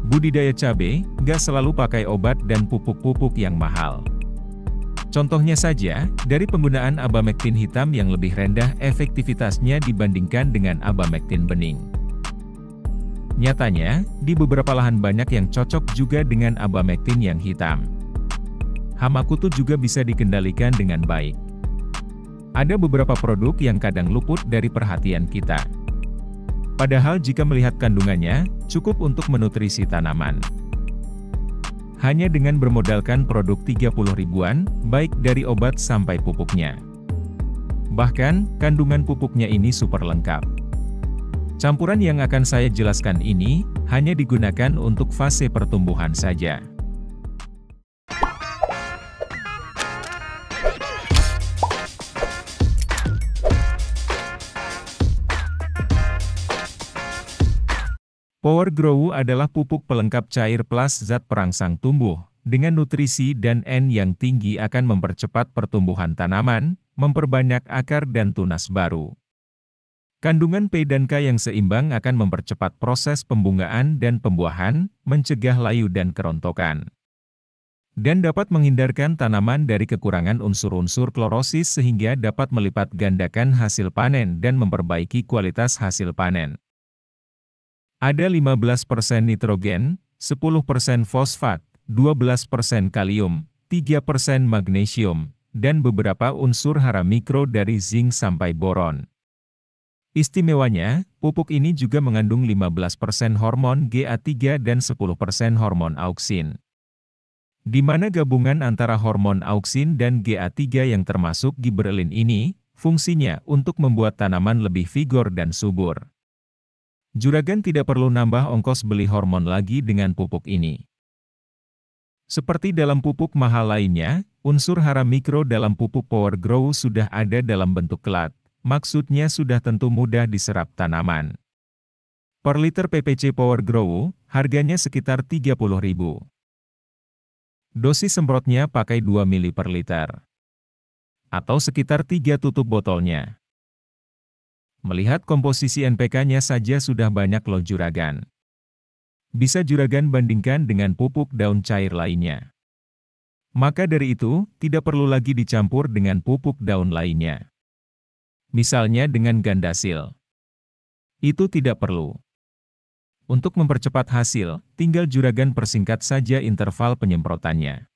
Budidaya cabai, nggak selalu pakai obat dan pupuk-pupuk yang mahal. Contohnya saja, dari penggunaan abamectin hitam yang lebih rendah efektivitasnya dibandingkan dengan abamectin bening. Nyatanya, di beberapa lahan banyak yang cocok juga dengan abamectin yang hitam. Hama kutu juga bisa dikendalikan dengan baik. Ada beberapa produk yang kadang luput dari perhatian kita. Padahal jika melihat kandungannya, cukup untuk menutrisi tanaman. Hanya dengan bermodalkan produk 30 ribuan, baik dari obat sampai pupuknya. Bahkan, kandungan pupuknya ini super lengkap. Campuran yang akan saya jelaskan ini, hanya digunakan untuk fase pertumbuhan saja. Power Grow adalah pupuk pelengkap cair plus zat perangsang tumbuh, dengan nutrisi dan N yang tinggi akan mempercepat pertumbuhan tanaman, memperbanyak akar dan tunas baru. Kandungan P dan K yang seimbang akan mempercepat proses pembungaan dan pembuahan, mencegah layu dan kerontokan. Dan dapat menghindarkan tanaman dari kekurangan unsur-unsur klorosis sehingga dapat melipat gandakan hasil panen dan memperbaiki kualitas hasil panen. Ada 15% nitrogen, 10% fosfat, 12% kalium, 3% magnesium, dan beberapa unsur hara mikro dari zinc sampai boron. Istimewanya, pupuk ini juga mengandung 15% hormon GA3 dan 10% hormon auksin. Di mana gabungan antara hormon auksin dan GA3 yang termasuk gibberellin ini, fungsinya untuk membuat tanaman lebih vigor dan subur. Juragan tidak perlu nambah ongkos beli hormon lagi dengan pupuk ini. Seperti dalam pupuk mahal lainnya, unsur hara mikro dalam pupuk Power Grow sudah ada dalam bentuk kelat, maksudnya sudah tentu mudah diserap tanaman. Per liter PPC Power Grow, harganya sekitar 30.000. Dosis semprotnya pakai 2 ml per liter. Atau sekitar 3 tutup botolnya. Melihat komposisi NPK-nya saja sudah banyak loh juragan. Bisa juragan bandingkan dengan pupuk daun cair lainnya. Maka dari itu, tidak perlu lagi dicampur dengan pupuk daun lainnya. Misalnya dengan Gandasil. Itu tidak perlu. Untuk mempercepat hasil, tinggal juragan persingkat saja interval penyemprotannya.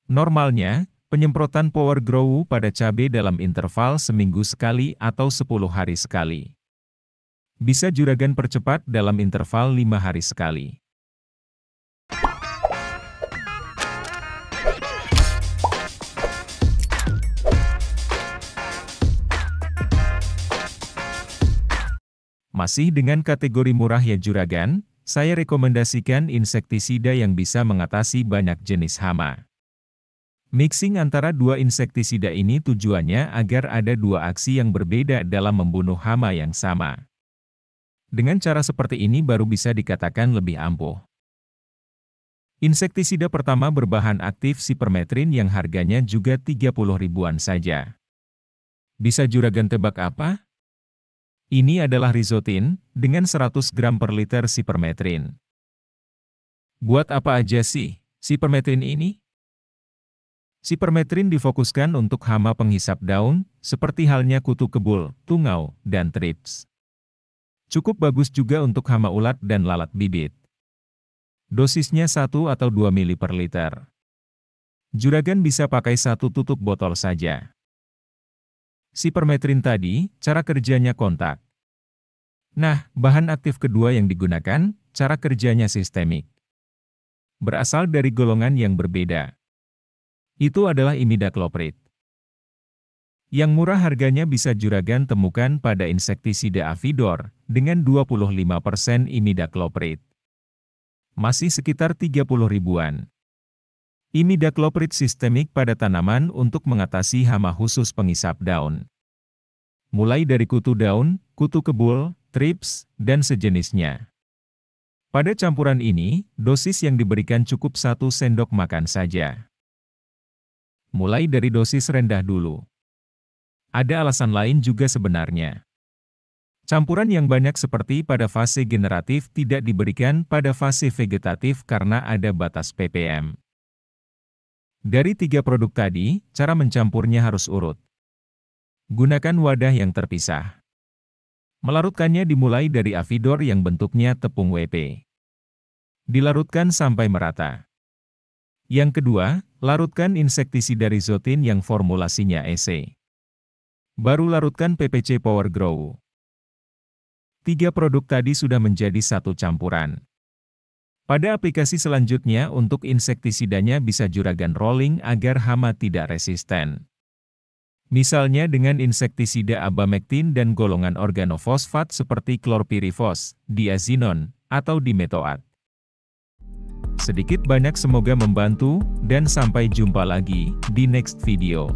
Normalnya, penyemprotan Power Grow pada cabai dalam interval seminggu sekali atau 10 hari sekali. Bisa juragan percepat dalam interval 5 hari sekali. Masih dengan kategori murah ya juragan, saya rekomendasikan insektisida yang bisa mengatasi banyak jenis hama. Mixing antara dua insektisida ini tujuannya agar ada dua aksi yang berbeda dalam membunuh hama yang sama. Dengan cara seperti ini baru bisa dikatakan lebih ampuh. Insektisida pertama berbahan aktif sipermetrin yang harganya juga 30 ribuan saja. Bisa juragan tebak apa? Ini adalah Rizotin, dengan 100 gram per liter sipermetrin. Buat apa aja sih, sipermetrin ini? Sipermetrin difokuskan untuk hama penghisap daun, seperti halnya kutu kebul, tungau, dan trips. Cukup bagus juga untuk hama ulat dan lalat bibit. Dosisnya 1 atau 2 ml per liter. Juragan bisa pakai 1 tutup botol saja. Sipermetrin tadi, cara kerjanya kontak. Nah, bahan aktif kedua yang digunakan, cara kerjanya sistemik. Berasal dari golongan yang berbeda. Itu adalah imidacloprid. Yang murah harganya bisa juragan temukan pada insektisida Avidor, dengan 25% imidacloprid. Masih sekitar 30 ribuan. Imidacloprid sistemik pada tanaman untuk mengatasi hama khusus penghisap daun. Mulai dari kutu daun, kutu kebul, trips, dan sejenisnya. Pada campuran ini, dosis yang diberikan cukup 1 sendok makan saja. Mulai dari dosis rendah dulu. Ada alasan lain juga sebenarnya. Campuran yang banyak seperti pada fase generatif tidak diberikan pada fase vegetatif karena ada batas ppm. Dari 3 produk tadi, cara mencampurnya harus urut. Gunakan wadah yang terpisah. Melarutkannya dimulai dari Avidor yang bentuknya tepung WP. Dilarutkan sampai merata. Yang kedua, larutkan insektisida Rizotin yang formulasinya EC. Baru larutkan PPC Power Grow. 3 produk tadi sudah menjadi satu campuran. Pada aplikasi selanjutnya untuk insektisidanya bisa juragan rolling agar hama tidak resisten. Misalnya dengan insektisida abamectin dan golongan organofosfat seperti klorpirifos, diazinon, atau dimetoat. Sedikit banyak semoga membantu, dan sampai jumpa lagi di next video.